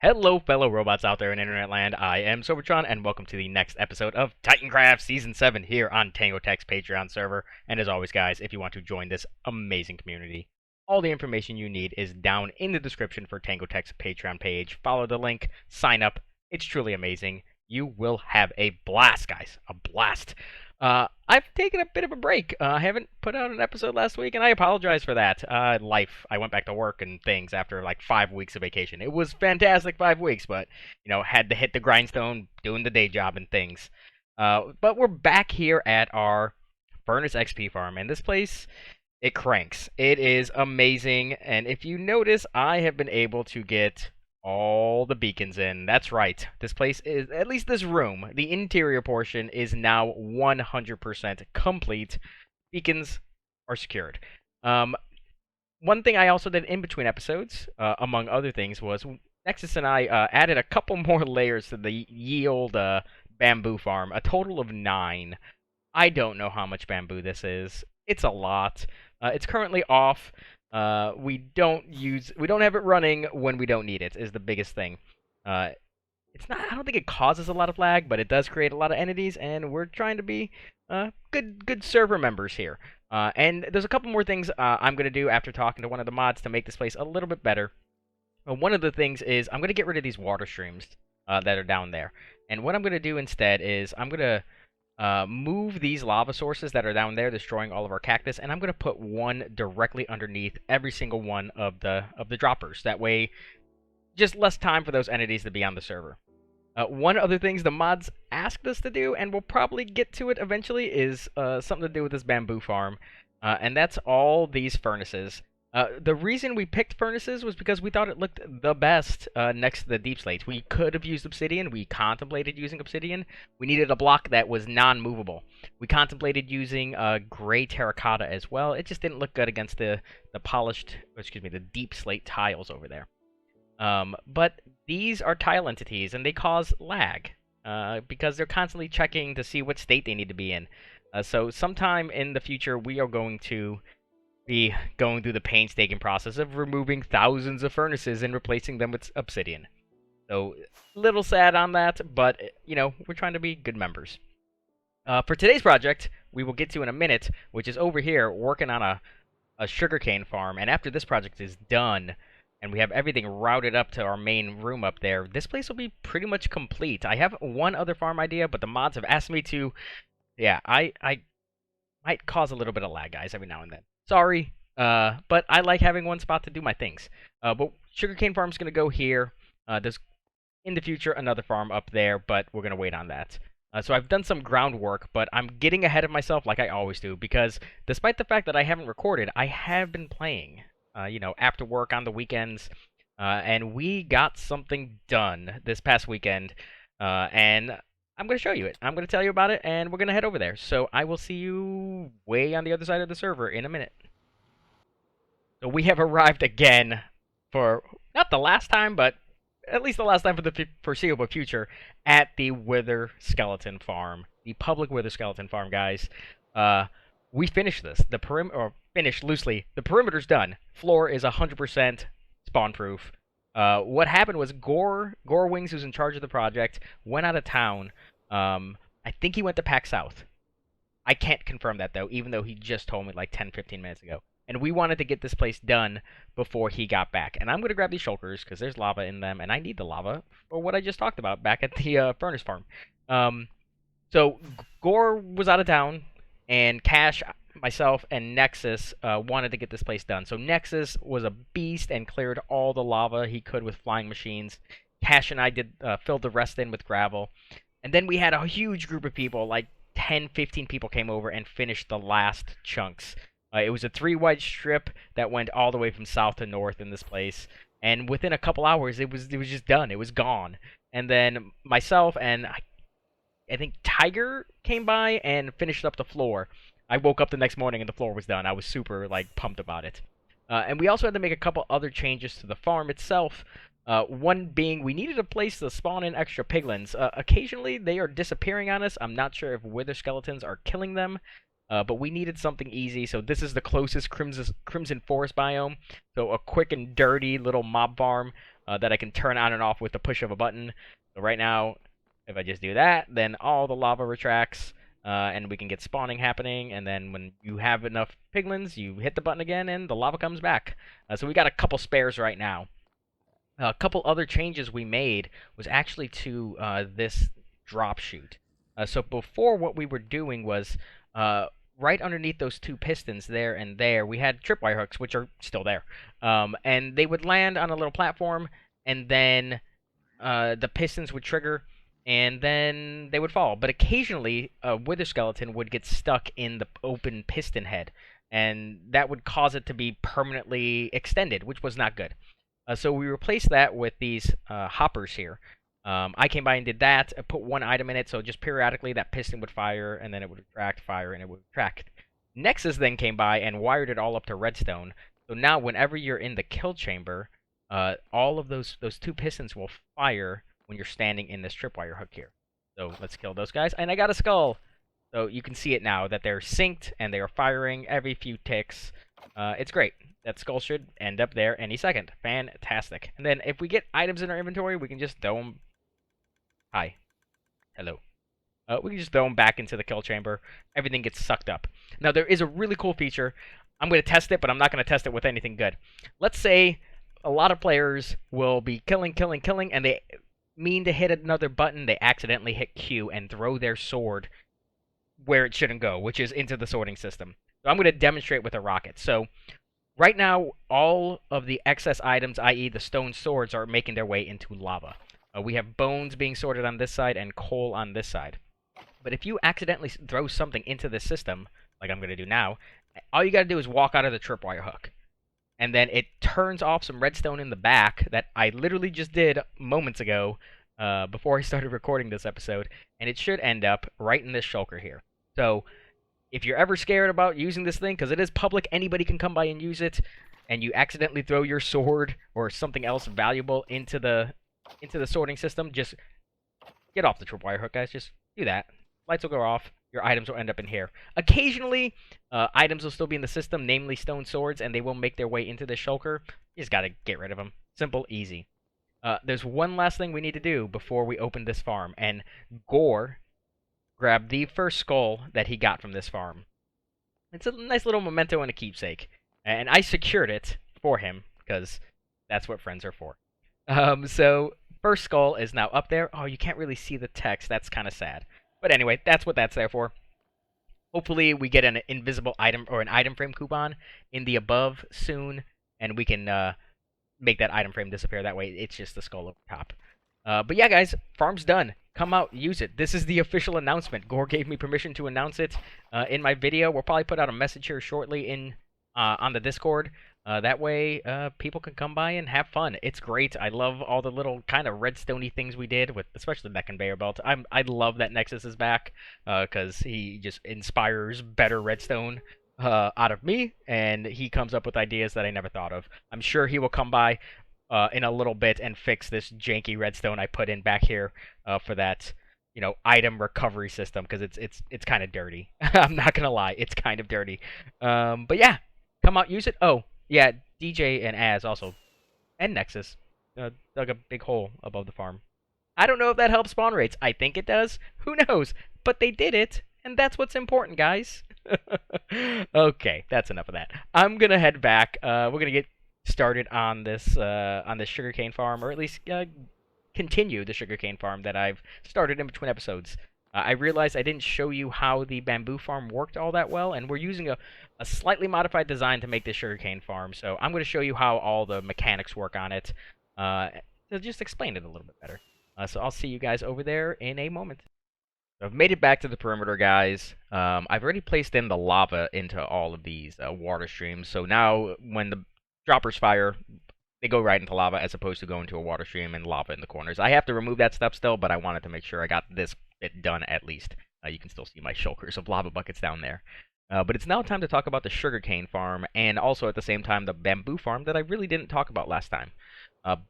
Hello, fellow robots out there in Internet Land. I am Sobertron, and welcome to the next episode of Titancraft Season 7 here on TangoTech's Patreon server. And as always, guys, if you want to join this amazing community, all the information you need is down in the description for TangoTech's Patreon page. Follow the link, sign up. It's truly amazing. You will have a blast, guys. A blast. I've taken a bit of a break. I haven't put out an episode last week, and I apologize for that. Life. I went back to work and things after like 5 weeks of vacation. It was fantastic 5 weeks, but had to hit the grindstone doing the day job and things. But we're back here at our Furnace XP farm, and this place, it cranks. It is amazing, and if you notice, I have been able to get all the beacons in. That's right. This place is, at least this room, the interior portion is now 100% complete. Beacons are secured. One thing I also did in between episodes, among other things, was Nexus and I added a couple more layers to the yield bamboo farm, a total of 9. I don't know how much bamboo this is. It's a lot. It's currently off. We don't have it running when we don't need it, is the biggest thing. It's not, I don't think it causes a lot of lag, but it does create a lot of entities, and we're trying to be good server members here. And there's a couple more things I'm going to do after talking to one of the mods to make this place a little bit better. One of the things is I'm going to get rid of these water streams that are down there. And what I'm going to do instead is I'm going to move these lava sources that are down there, destroying all of our cactus, and I'm going to put one directly underneath every single one of the droppers. That way, just less time for those entities to be on the server. One other things the mods asked us to do, and we'll probably get to it eventually, is something to do with this bamboo farm, and that's all these furnaces. The reason we picked furnaces was because we thought it looked the best next to the deep slates. We could have used obsidian. We contemplated using obsidian. We needed a block that was non-movable. We contemplated using gray terracotta as well. It just didn't look good against the deep slate tiles over there. But these are tile entities, and they cause lag because they're constantly checking to see what state they need to be in. So sometime in the future, we are going to be going through the painstaking process of removing thousands of furnaces and replacing them with obsidian. So, a little sad on that, but, we're trying to be good members. For today's project, we will get to in a minute, which is over here, working on a sugarcane farm, and after this project is done, and we have everything routed up to our main room up there, this place will be pretty much complete. I have one other farm idea, but the mods have asked me to... Yeah, I might cause a little bit of lag, guys, every now and then. Sorry, but I like having one spot to do my things. But sugarcane farm's going to go here. There's, in the future, another farm up there, but we're going to wait on that. So I've done some groundwork, but I'm getting ahead of myself like I always do, because despite the fact that I haven't recorded, I have been playing, after work on the weekends, and we got something done this past weekend, and I'm going to show you it. I'm going to tell you about it, and we're going to head over there. So I will see you way on the other side of the server in a minute. So we have arrived again for, not the last time, but at least the last time for the foreseeable future, at the Wither Skeleton Farm. The public Wither Skeleton Farm, guys. We finished this. Finished loosely. The perimeter's done. Floor is 100% spawn-proof. What happened was Gore Wings, who's in charge of the project, went out of town. I think he went to PAC South. I can't confirm that, though, even though he just told me like 10-15 minutes ago. And we wanted to get this place done before he got back. And I'm going to grab these shulkers, because there's lava in them, and I need the lava for what I just talked about back at the furnace farm. So Gore was out of town, and Cash, myself, and Nexus wanted to get this place done. So Nexus was a beast and cleared all the lava he could with flying machines. Cash and I filled the rest in with gravel. And then we had a huge group of people, like 10-15 people came over and finished the last chunks. It was a 3-wide strip that went all the way from south to north in this place. And within a couple hours, it was just done. It was gone. And then myself and I think Tiger came by and finished up the floor. I woke up the next morning and the floor was done. I was super, pumped about it. And we also had to make a couple other changes to the farm itself. One being, we needed a place to spawn in extra piglins. Occasionally, they are disappearing on us. I'm not sure if wither skeletons are killing them. But we needed something easy, so this is the closest Crimson Forest biome. So a quick and dirty little mob farm. that I can turn on and off with the push of a button. So right now, if I just do that, then all the lava retracts, and we can get spawning happening. And then when you have enough piglins, you hit the button again, and the lava comes back. So we got a couple spares right now. A couple other changes we made was actually to this drop chute. So before, what we were doing was right underneath those two pistons there and there, we had tripwire hooks, which are still there. And they would land on a little platform, and then the pistons would trigger, and then they would fall. But occasionally, a wither skeleton would get stuck in the open piston head, and that would cause it to be permanently extended, which was not good. So we replaced that with these hoppers here. I came by and did that. I put one item in it, so just periodically that piston would fire, and then it would retract, fire, and it would retract. Nexus then came by and wired it all up to redstone. So now whenever you're in the kill chamber, all of those two pistons will fire when you're standing in this tripwire hook here. So let's kill those guys. And I got a skull! So you can see it now that they're synced and they are firing every few ticks. It's great. That skull should end up there any second. Fantastic. And then if we get items in our inventory, we can just throw them... Hi. Hello. We can just throw them back into the kill chamber. Everything gets sucked up. Now, there is a really cool feature. I'm going to test it, but I'm not going to test it with anything good. Let's say a lot of players will be killing, and they mean to hit another button. They accidentally hit Q and throw their sword where it shouldn't go, which is into the sorting system. So I'm going to demonstrate with a rocket. So right now, all of the excess items, i.e. the stone swords, are making their way into lava. We have bones being sorted on this side and coal on this side. But if you accidentally throw something into the system, like I'm going to do now, all you got to do is walk out of the tripwire hook. And then it turns off some redstone in the back that I literally just did moments ago before I started recording this episode. And it should end up right in this shulker here. So if you're ever scared about using this thing, because it is public, anybody can come by and use it, and you accidentally throw your sword or something else valuable into the sorting system, just get off the tripwire hook, guys. Just do that. Lights will go off. Your items will end up in here. Occasionally, items will still be in the system, namely stone swords, and they will make their way into the shulker. You just gotta get rid of them. Simple, easy. There's one last thing we need to do before we open this farm, and Gore grabbed the first skull that he got from this farm. It's a nice little memento and a keepsake. And I secured it for him, because that's what friends are for. So, first skull is now up there. Oh, you can't really see the text. That's kind of sad. But anyway, that's what that's there for. Hopefully, we get an invisible item or an item frame coupon in the above soon, and we can make that item frame disappear. That way, it's just the skull over top. But yeah, guys, farm's done. Come out, use it. This is the official announcement. Gore gave me permission to announce it in my video. We'll probably put out a message here shortly on the Discord. That way, people can come by and have fun. It's great. I love all the little kind of redstone-y things we did, with especially that conveyor belt. I love that Nexus is back, because he just inspires better redstone out of me, and he comes up with ideas that I never thought of. I'm sure he will come by in a little bit and fix this janky redstone I put in back here for that, item recovery system, because it's kind of dirty. I'm not gonna lie, it's kind of dirty. But yeah, come out, use it. Oh yeah, DJ and Az also, and Nexus, dug a big hole above the farm. I don't know if that helps spawn rates. I think it does. Who knows? But they did it, and that's what's important, guys. Okay, that's enough of that. I'm gonna head back. We're gonna get started on this sugarcane farm, or at least continue the sugarcane farm that I've started in between episodes. I realized I didn't show you how the bamboo farm worked all that well, and we're using a slightly modified design to make this sugarcane farm, so I'm going to show you how all the mechanics work on it, to just explain it a little bit better. So I'll see you guys over there in a moment. I've made it back to the perimeter, guys. I've already placed in the lava into all of these water streams, so now when the droppers fire, they go right into lava as opposed to going to a water stream and lava in the corners. I have to remove that stuff still, but I wanted to make sure I got this bit done at least. You can still see my shulkers of lava buckets down there. But it's now time to talk about the sugarcane farm, and also at the same time the bamboo farm that I really didn't talk about last time.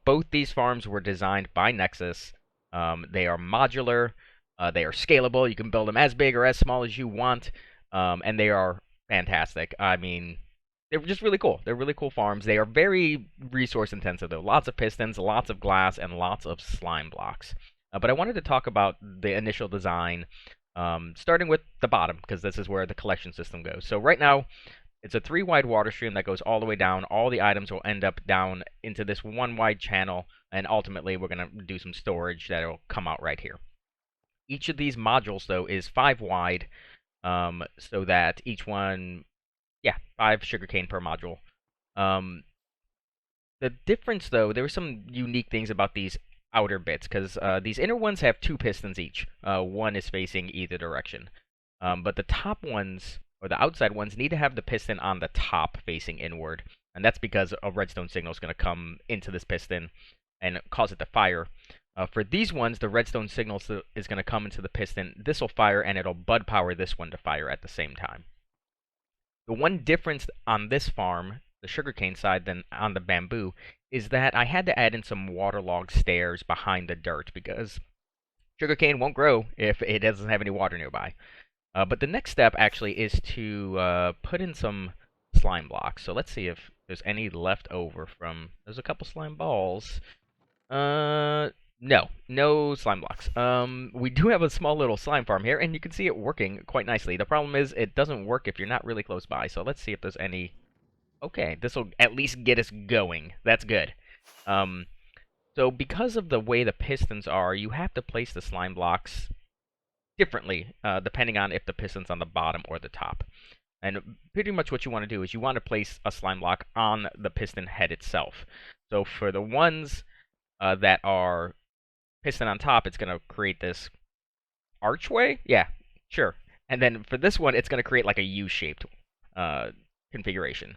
Both these farms were designed by Nexus. They are modular, they are scalable, you can build them as big or as small as you want, and they are fantastic. I mean, they're just really cool. They're really cool farms. They are very resource intensive though. Lots of pistons, lots of glass, and lots of slime blocks. But I wanted to talk about the initial design, starting with the bottom because this is where the collection system goes. So right now, it's a 3 wide water stream that goes all the way down. All the items will end up down into this 1 wide channel, and ultimately we're going to do some storage that will come out right here. Each of these modules, though, is 5 wide, so that each one, yeah, 5 sugarcane per module. Um, the difference, though, there were some unique things about these outer bits, because these inner ones have 2 pistons each. One is facing either direction. But the top ones, or the outside ones, need to have the piston on the top facing inward. And that's because a redstone signal is going to come into this piston and cause it to fire. For these ones, the redstone signal is going to come into the piston. This will fire, and it'll bud power this one to fire at the same time. The one difference on this farm, the sugarcane side, than on the bamboo, is that I had to add in some waterlogged stairs behind the dirt because sugarcane won't grow if it doesn't have any water nearby. But the next step actually is to put in some slime blocks. So let's see if there's any left over from. There's a couple slime balls. No, no slime blocks. We do have a small little slime farm here, and you can see it working quite nicely. The problem is it doesn't work if you're not really close by. So let's see if there's any. Okay, this will at least get us going. That's good. So because of the way the pistons are, you have to place the slime blocks differently, depending on if the piston's on the bottom or the top. And pretty much what you want to do is you want to place a slime block on the piston head itself. So for the ones that are piston on top, it's going to create this archway. Yeah, sure. And then for this one, it's going to create like a U-shaped configuration.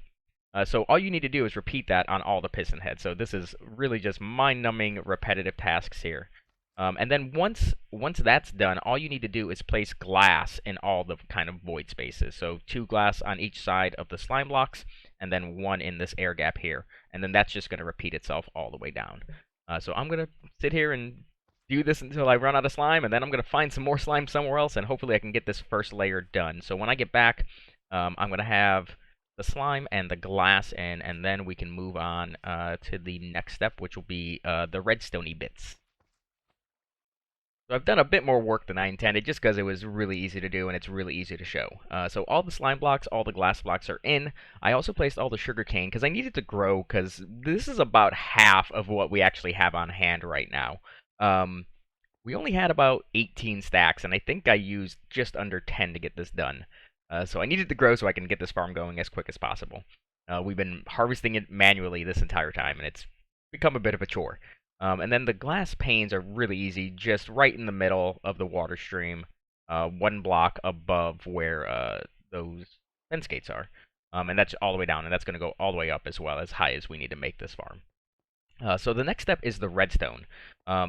So all you need to do is repeat that on all the piston heads. So this is really just mind-numbing repetitive tasks here. And then once that's done, all you need to do is place glass in all the kind of void spaces. So 2 glass on each side of the slime blocks, and then 1 in this air gap here. And then that's just going to repeat itself all the way down. So I'm going to sit here and do this until I run out of slime, and then I'm going to find some more slime somewhere else, and hopefully I can get this first layer done. So when I get back, I'm going to have the slime and the glass in, and then we can move on to the next step, which will be the redstoney bits. So I've done a bit more work than I intended just because it was really easy to do and it's really easy to show. So all the slime blocks, all the glass blocks are in. I also placed all the sugar cane because I needed to grow because this is about half of what we actually have on hand right now. We only had about 18 stacks and I think I used just under 10 to get this done. So I needed to grow so I can get this farm going as quick as possible. We've been harvesting it manually this entire time and it's become a bit of a chore. And then the glass panes are really easy, just right in the middle of the water stream, 1 block above where those fence gates are. And that's all the way down, and that's going to go all the way up as well, as high as we need to make this farm. So the next step is the redstone.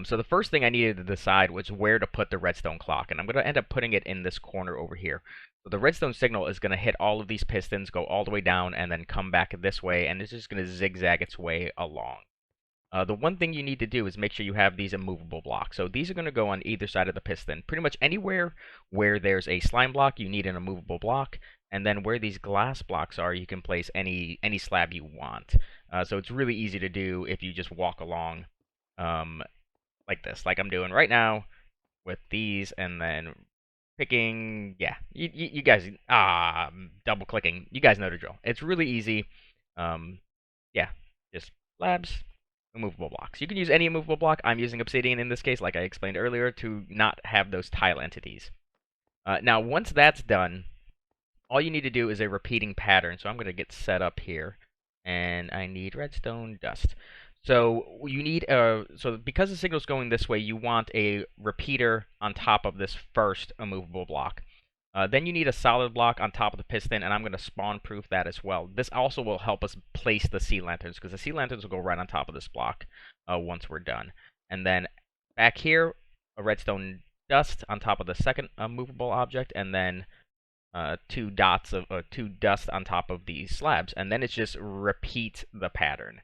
So the first thing I needed to decide was where to put the redstone clock, and I'm going to end up putting it in this corner over here. So the redstone signal is going to hit all of these pistons, go all the way down, and then come back this way, and it's just going to zigzag its way along. The one thing you need to do is make sure you have these immovable blocks. So these are going to go on either side of the piston. Pretty much anywhere where there's a slime block, you need an immovable block. And then where these glass blocks are, you can place any slab you want. So it's really easy to do if you just walk along like this, like I'm doing right now with these, and then picking, yeah, you guys, double clicking. You guys know the drill. It's really easy. Yeah, just slabs. Immovable blocks. You can use any immovable block. I'm using obsidian in this case, like I explained earlier, to not have those tile entities. Now, once that's done, all you need to do is a repeating pattern. So I'm going to get set up here, and I need redstone dust. So you need so because the signal's going this way, you want a repeater on top of this first immovable block. Then you need a solid block on top of the piston, and I'm going to spawn-proof that as well. This also will help us place the sea lanterns, because the sea lanterns will go right on top of this block once we're done. And then back here, a redstone dust on top of the second movable object, and then 2 dots of 2 dust on top of these slabs. And then it's just repeat the pattern.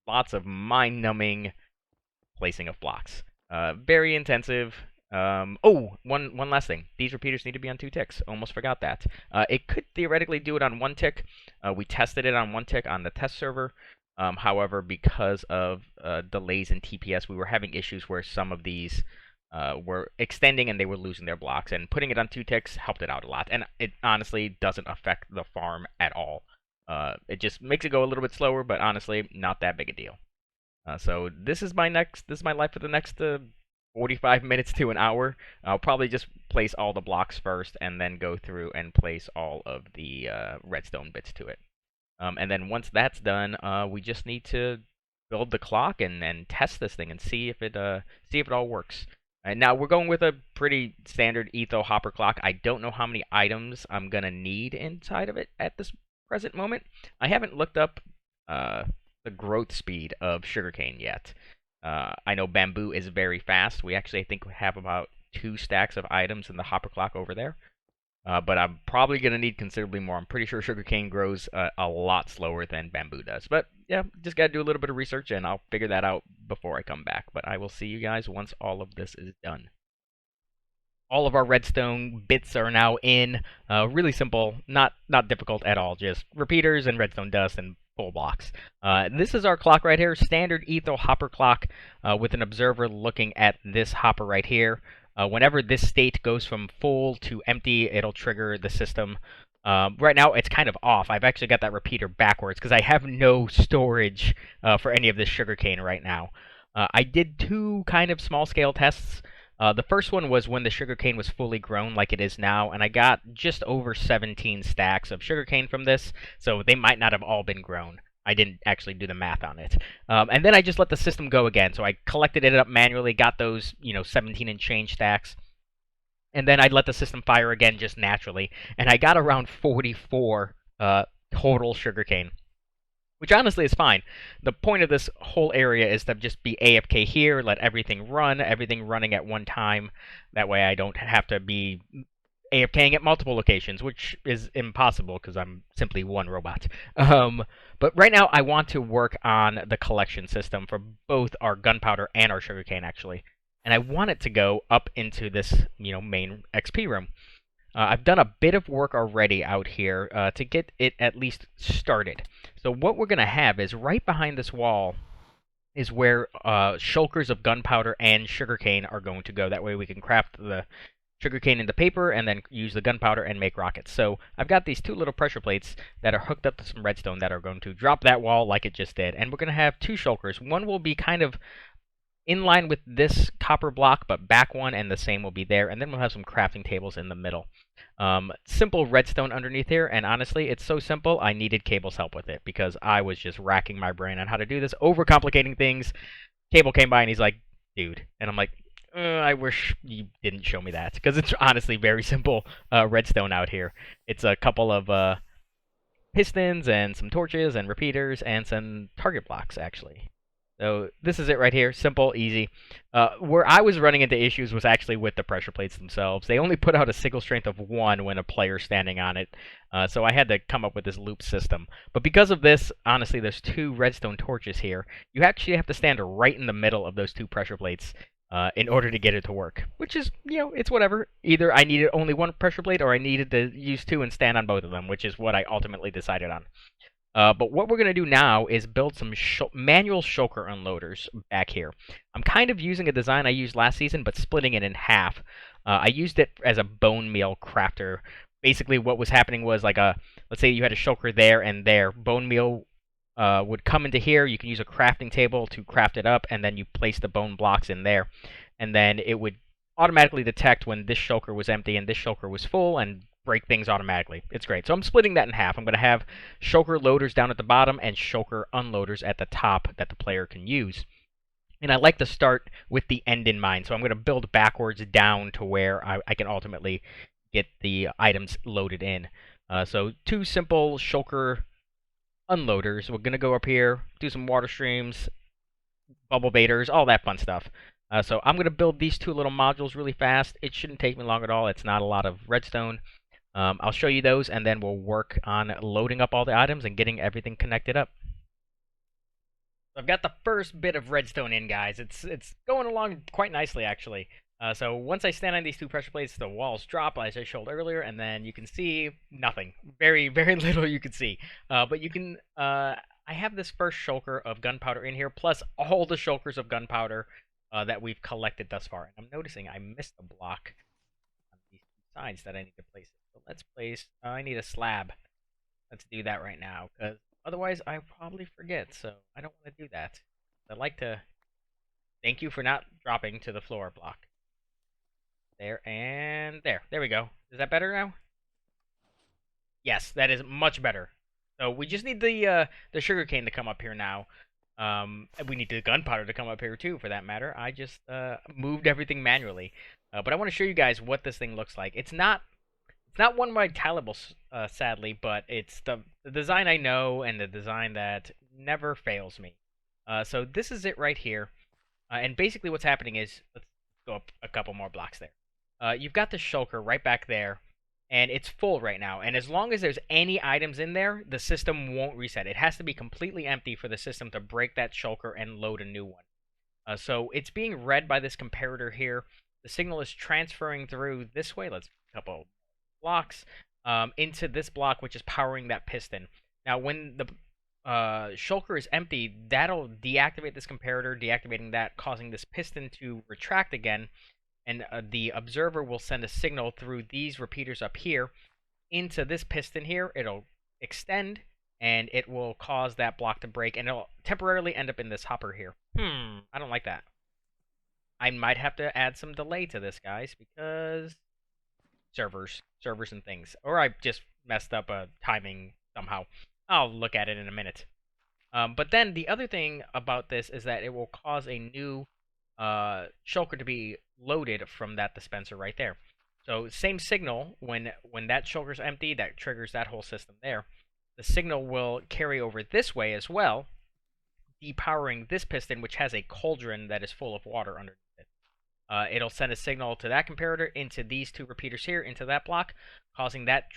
Lots of mind-numbing placing of blocks. Very intensive. One last thing. These repeaters need to be on 2 ticks. Almost forgot that. It could theoretically do it on 1 tick. We tested it on 1 tick on the test server. However, because of delays in TPS, we were having issues where some of these were extending and they were losing their blocks. And putting it on 2 ticks helped it out a lot. And it honestly doesn't affect the farm at all. It just makes it go a little bit slower, but honestly, not that big a deal. So this is my life for the next 45 minutes to an hour. I'll probably just place all the blocks first and then go through and place all of the redstone bits to it. And then once that's done, we just need to build the clock and test this thing and see if it all works. And now we're going with a pretty standard etho hopper clock. I don't know how many items I'm gonna need inside of it at this present moment. I haven't looked up the growth speed of sugarcane yet. I know bamboo is very fast. We actually, I think, have about 2 stacks of items in the hopper clock over there. But I'm probably going to need considerably more. I'm pretty sure sugarcane grows a lot slower than bamboo does. But yeah, just got to do a little bit of research, and I'll figure that out before I come back. But I will see you guys once all of this is done. All of our redstone bits are now in. Really simple, not difficult at all. Just repeaters and redstone dust and full blocks. This is our clock right here, standard etho hopper clock with an observer looking at this hopper right here. Whenever this state goes from full to empty, it'll trigger the system. Right now, it's kind of off. I've actually got that repeater backwards because I have no storage for any of this sugarcane right now. I did 2 kind of small-scale tests. The first one was when the sugarcane was fully grown like it is now, and I got just over 17 stacks of sugarcane from this, so they might not have all been grown. I didn't actually do the math on it. And then I just let the system go again, so I collected it up manually, got those, 17 and change stacks, and then I'd let the system fire again just naturally, and I got around 44 total sugarcane. Which honestly is fine. The point of this whole area is to just be AFK here, let everything running at one time. That way I don't have to be AFKing at multiple locations, which is impossible because I'm simply one robot. But right now I want to work on the collection system for both our gunpowder and our sugarcane, actually. And I want it to go up into this, main XP room. I've done a bit of work already out here to get it at least started. So what we're going to have is right behind this wall is where shulkers of gunpowder and sugarcane are going to go. That way we can craft the sugarcane into paper and then use the gunpowder and make rockets. So I've got these 2 little pressure plates that are hooked up to some redstone that are going to drop that wall like it just did. And we're going to have 2 shulkers. One will be kind of in line with this copper block, but back one, and the same will be there. And then we'll have some crafting tables in the middle. Simple redstone underneath here, and honestly, it's so simple, I needed Caabele's help with it, because I was just racking my brain on how to do this, overcomplicating things. Caabele came by, and he's like, dude. And I'm like, I wish you didn't show me that, because it's honestly very simple redstone out here. It's a couple of pistons, and some torches, and repeaters, and some target blocks, actually. So this is it right here. Simple, easy. Where I was running into issues was actually with the pressure plates themselves. They only put out a single strength of 1 when a player's standing on it. So I had to come up with this loop system. But because of this, honestly, there's 2 redstone torches here. You actually have to stand right in the middle of those 2 pressure plates in order to get it to work. Which is, it's whatever. Either I needed only 1 pressure plate or I needed to use 2 and stand on both of them, which is what I ultimately decided on. But what we're going to do now is build some manual shulker unloaders back here. I'm kind of using a design I used last season, but splitting it in half. I used it as a bone meal crafter. Basically, what was happening was let's say you had a shulker there and there. Bone meal would come into here. You can use a crafting table to craft it up, and then you place the bone blocks in there. And then it would automatically detect when this shulker was empty and this shulker was full, and break things automatically. It's great. So I'm splitting that in half. I'm going to have shulker loaders down at the bottom and shulker unloaders at the top that the player can use. And I like to start with the end in mind. So I'm going to build backwards down to where I can ultimately get the items loaded in. So 2 simple shulker unloaders. We're going to go up here, do some water streams, bubble baiters, all that fun stuff. So I'm going to build these 2 little modules really fast. It shouldn't take me long at all. It's not a lot of redstone. I'll show you those, and then we'll work on loading up all the items and getting everything connected up. I've got the first bit of redstone in, guys. It's going along quite nicely, actually. So once I stand on these two pressure plates, the walls drop, as I showed earlier, and then you can see nothing. Very, very little you can see. But you can. I have this first shulker of gunpowder in here, plus all the shulkers of gunpowder that we've collected thus far. And I'm noticing I missed a block on these two sides that I need to place. So let's place. I need a slab. Let's do that right now, because otherwise I probably forget, so I don't want to do that. I'd like to thank you for not dropping to the floor block. There, and there. There we go. Is that better now? Yes, that is much better. So we just need the sugarcane to come up here now. We need the gunpowder to come up here too, for that matter. I just moved everything manually. But I want to show you guys what this thing looks like. It's not one by Caabele, sadly, but it's the design I know and the design that never fails me. So this is it right here. And basically what's happening is, let's go up a couple more blocks there. You've got the shulker right back there, and it's full right now. And as long as there's any items in there, the system won't reset. It has to be completely empty for the system to break that shulker and load a new one. So it's being read by this comparator here. The signal is transferring through this way. Let's couple blocks into this block, which is powering that piston. Now, when the shulker is empty, that'll deactivate this comparator, deactivating that, causing this piston to retract again, and the observer will send a signal through these repeaters up here into this piston here. It'll extend, and it will cause that block to break, and it'll temporarily end up in this hopper here. I don't like that. I might have to add some delay to this, guys, because servers and things. Or I just messed up a timing somehow. I'll look at it in a minute. But then the other thing about this is that it will cause a new shulker to be loaded from that dispenser right there. So same signal, when that shulker's empty, that triggers that whole system there. The signal will carry over this way as well, depowering this piston, which has a cauldron that is full of water underneath it. It'll send a signal to that comparator into these two repeaters here, into that block, causing that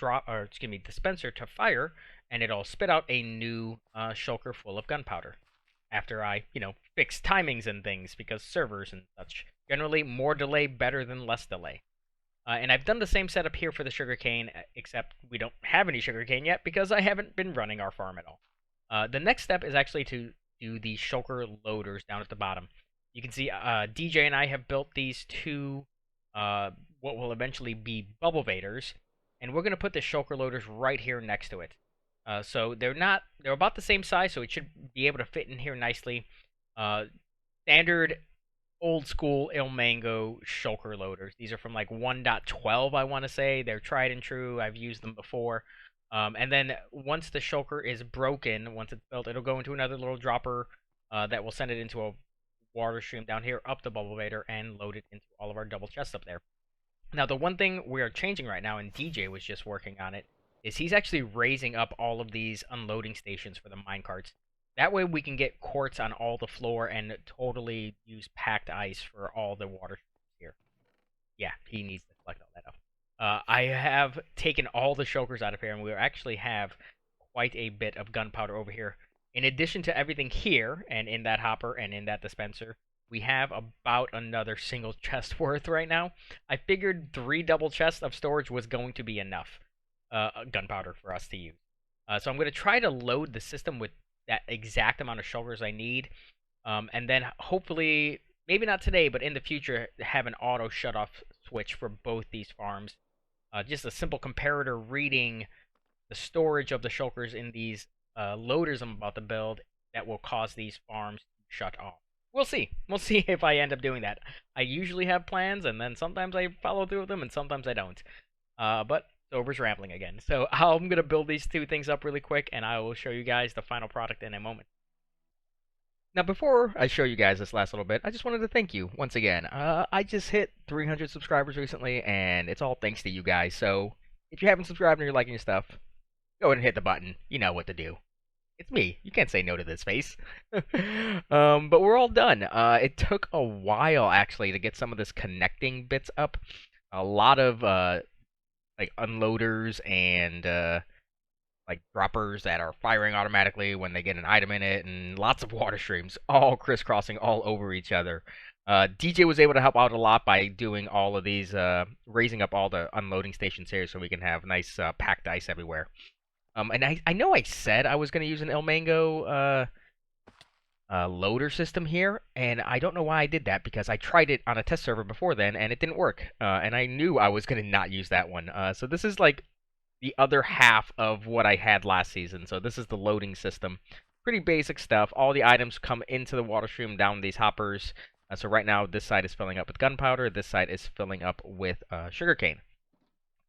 dispenser to fire, and it'll spit out a new shulker full of gunpowder. After I, fix timings and things, because servers and such. Generally, more delay better than less delay. And I've done the same setup here for the sugarcane, except we don't have any sugarcane yet because I haven't been running our farm at all. The next step is actually to do the shulker loaders down at the bottom. You can see DJ and I have built these two, what will eventually be bubble vaders, and we're going to put the shulker loaders right here next to it. So they're about the same size, so it should be able to fit in here nicely. Standard old school Ilmango shulker loaders. These are from like 1.12, I want to say. They're tried and true. I've used them before. And then once the shulker is broken, once it's built, it'll go into another little dropper that will send it into a water stream down here up the bubble vader and load it into all of our double chests up there. Now, the one thing we are changing right now, and DJ was just working on it, is he's actually raising up all of these unloading stations for the minecarts. That way we can get quartz on all the floor and totally use packed ice for all the water here. Yeah, he needs to collect all that up. I have taken all the shulkers out of here, and we actually have quite a bit of gunpowder over here. In addition to everything here, and in that hopper, and in that dispenser, we have about another single chest worth right now. I figured 3 double chests of storage was going to be enough gunpowder for us to use. So I'm going to try to load the system with that exact amount of shulkers I need, and then hopefully, maybe not today, but in the future, have an auto shut-off switch for both these farms. Just a simple comparator reading the storage of the shulkers in these loaders I'm about to build that will cause these farms to shut off. We'll see. We'll see if I end up doing that. I usually have plans, and then sometimes I follow through with them, and sometimes I don't. But Sober's rambling again. So I'm going to build these two things up really quick, and I will show you guys the final product in a moment. Now, before I show you guys this last little bit, I just wanted to thank you once again. I just hit 300 subscribers recently, and it's all thanks to you guys. So if you haven't subscribed and you're liking your stuff, go ahead and hit the button. You know what to do. It's me. You can't say no to this face. But we're all done. It took a while, actually, to get some of this connecting bits up. A lot of like unloaders and like droppers that are firing automatically when they get an item in it, and lots of water streams all crisscrossing all over each other. DJ was able to help out a lot by doing all of these, raising up all the unloading stations here so we can have nice packed ice everywhere. And I know I said I was going to use an El Mango loader system here, and I don't know why I did that because I tried it on a test server before then and it didn't work. And I knew I was going to not use that one. So this is like the other half of what I had last season. So this is the loading system. Pretty basic stuff. All the items come into the water stream down these hoppers. So right now this side is filling up with gunpowder. This side is filling up with sugarcane.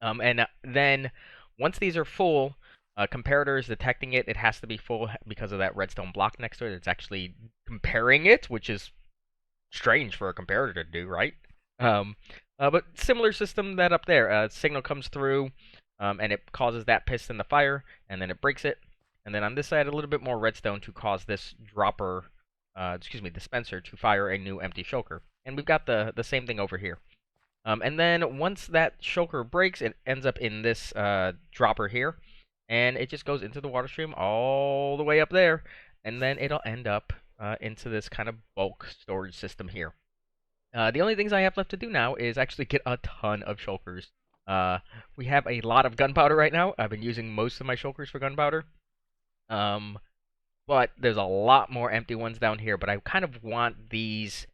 And then once these are full, comparator is detecting it. It has to be full because of that redstone block next to it. It's actually comparing it, which is strange for a comparator to do, right? But similar system that up there. Signal comes through, and it causes that piston to fire, and then it breaks it. And then on this side, a little bit more redstone to cause this dispenser to fire a new empty shulker. And we've got the same thing over here. And then once that shulker breaks, it ends up in this dropper here, and it just goes into the water stream all the way up there, and then it'll end up into this kind of bulk storage system here. The only things I have left to do now is actually get a ton of shulkers. We have a lot of gunpowder right now. I've been using most of my shulkers for gunpowder. But there's a lot more empty ones down here, but I kind of want these...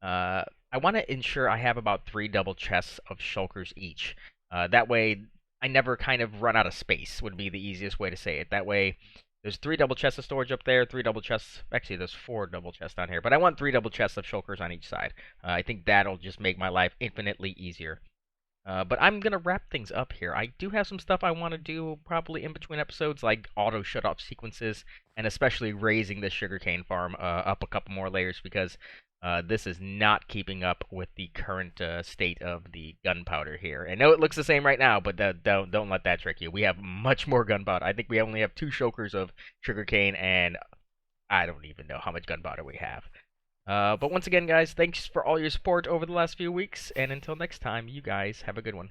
I want to ensure I have about 3 double chests of shulkers each. That way, I never kind of run out of space, would be the easiest way to say it. That way, there's 3 double chests of storage up there, 3 double chests... Actually, there's 4 double chests down here, but I want 3 double chests of shulkers on each side. I think that'll just make my life infinitely easier. But I'm going to wrap things up here. I do have some stuff I want to do probably in between episodes, like auto shut-off sequences, and especially raising the sugarcane farm up a couple more layers, because this is not keeping up with the current state of the gunpowder here. I know it looks the same right now, but don't let that trick you. We have much more gunpowder. I think we only have 2 shulkers of sugarcane, and I don't even know how much gunpowder we have. But once again, guys, thanks for all your support over the last few weeks, and until next time, you guys have a good one.